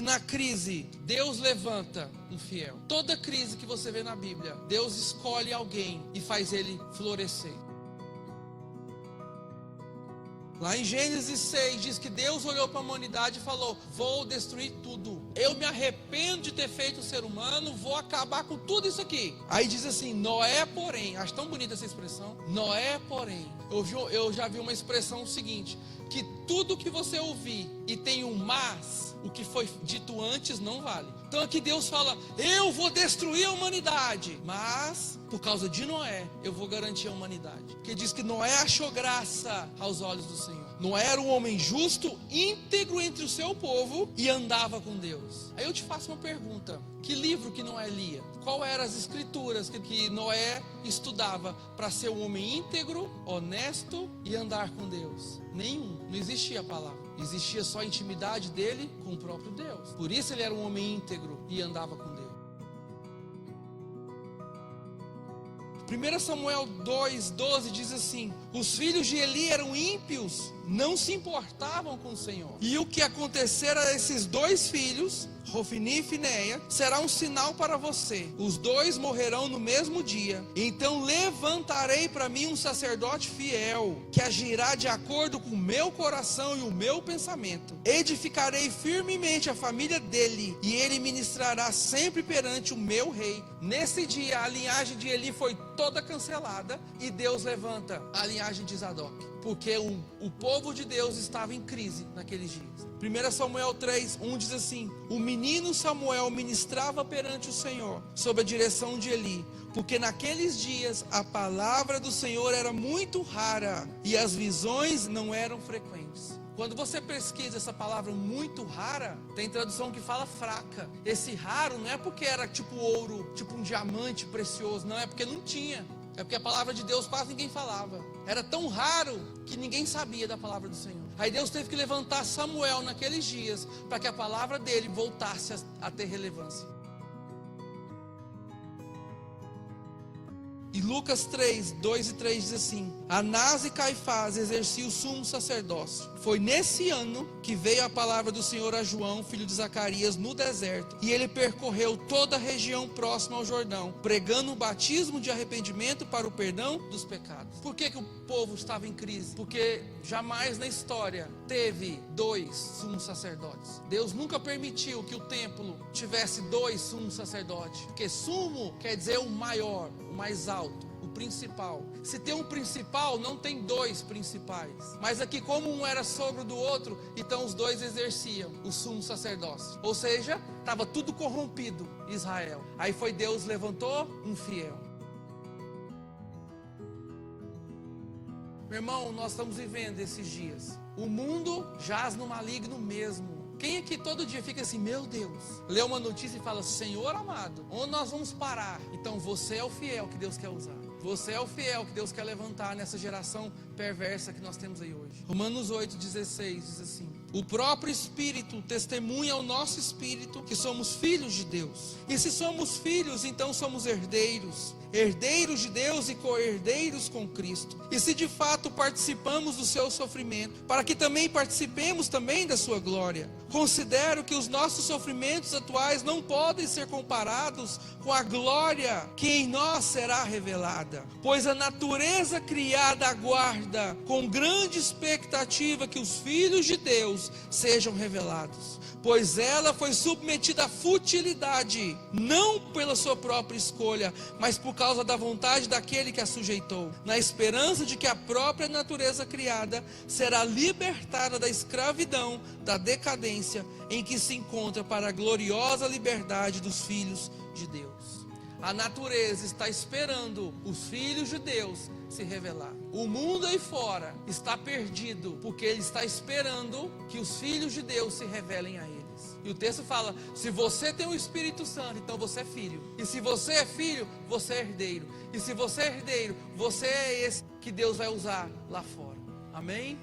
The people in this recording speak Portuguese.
na crise, Deus levanta um fiel. Toda crise que você vê na Bíblia, Deus escolhe alguém e faz ele florescer. Lá em Gênesis 6 diz que Deus olhou para a humanidade e falou: vou destruir tudo. Eu me arrependo de ter feito o ser humano, vou acabar com tudo isso aqui. Aí diz assim: Noé, porém. Acho tão bonita essa expressão. Noé, porém. Eu já vi uma expressão seguinte: que tudo que você ouvir e tem um mas, o que foi dito antes não vale. Então aqui Deus fala: eu vou destruir a humanidade, mas por causa de Noé eu vou garantir a humanidade. Porque diz que Noé achou graça aos olhos do Senhor. Noé era um homem justo, íntegro entre o seu povo e andava com Deus. Aí eu te faço uma pergunta: que livro que Noé lia? Qual eram as escrituras que Noé estudava para ser um homem íntegro, honesto e andar com Deus? Nenhum. Não existia a palavra. Existia só a intimidade dele com o próprio Deus. Por isso ele era um homem íntegro e andava com Deus. 1 Samuel 2,12 diz assim: os filhos de Eli eram ímpios, não se importavam com o Senhor. E o que acontecer a esses dois filhos, Hofni e Finéia, será um sinal para você. Os dois morrerão no mesmo dia. Então levantarei para mim um sacerdote fiel, que agirá de acordo com o meu coração e o meu pensamento. Edificarei firmemente a família dele, e ele ministrará sempre perante o meu rei. Nesse dia a linhagem de Eli foi toda cancelada, e Deus levanta a linhagem de Zadok, porque o povo de Deus estava em crise naqueles dias. 1 Samuel 3:1 diz assim: o menino Samuel ministrava perante o Senhor, sob a direção de Eli, porque naqueles dias a palavra do Senhor era muito rara, e as visões não eram frequentes. Quando você pesquisa essa palavra muito rara, tem tradução que fala fraca. Esse raro não é porque era tipo ouro, tipo um diamante precioso, não, é porque não tinha. É porque a palavra de Deus quase ninguém falava. Era tão raro que ninguém sabia da palavra do Senhor. Aí Deus teve que levantar Samuel naqueles dias, para que a palavra dele voltasse a ter relevância. E Lucas 3:2-3 diz assim: Anás e Caifás exerciam o sumo sacerdócio. Foi nesse ano que veio a palavra do Senhor a João, filho de Zacarias, no deserto. E ele percorreu toda a região próxima ao Jordão, pregando o batismo de arrependimento para o perdão dos pecados. Por que o povo estava em crise? Porque jamais na história teve dois sumos sacerdotes. Deus nunca permitiu que o templo tivesse dois sumos sacerdotes. Porque sumo quer dizer o maior, o mais alto, o principal. Se tem um principal, não tem dois principais. Mas aqui, como um era sogro do outro, então os dois exerciam o sumo sacerdócio. Ou seja, estava tudo corrompido, Israel. Aí foi Deus, levantou um fiel. Meu irmão, nós estamos vivendo esses dias. O mundo jaz no maligno mesmo. Quem aqui todo dia fica assim: meu Deus, lê uma notícia e fala: Senhor amado, onde nós vamos parar? Então você é o fiel que Deus quer usar. Você é o fiel que Deus quer levantar nessa geração perversa que nós temos aí hoje. Romanos 8:16 diz assim: o próprio Espírito testemunha ao nosso Espírito que somos filhos de Deus. E se somos filhos, então somos herdeiros. Herdeiros de Deus e co-herdeiros com Cristo. E se de fato participamos do seu sofrimento, para que também participemos também da sua glória. Considero que os nossos sofrimentos atuais não podem ser comparados com a glória que em nós será revelada. Pois a natureza criada aguarda com grande expectativa que os filhos de Deus sejam revelados. Pois ela foi submetida à futilidade, não pela sua própria escolha, mas por causa da vontade daquele que a sujeitou, na esperança de que a própria natureza criada será libertada da escravidão, da decadência em que se encontra, para a gloriosa liberdade dos filhos de Deus. A natureza está esperando os filhos de Deus se revelar. O mundo aí fora está perdido, porque ele está esperando que os filhos de Deus se revelem a eles. E o texto fala: se você tem o Espírito Santo, então você é filho. E se você é filho, você é herdeiro. E se você é herdeiro, você é esse que Deus vai usar lá fora. Amém?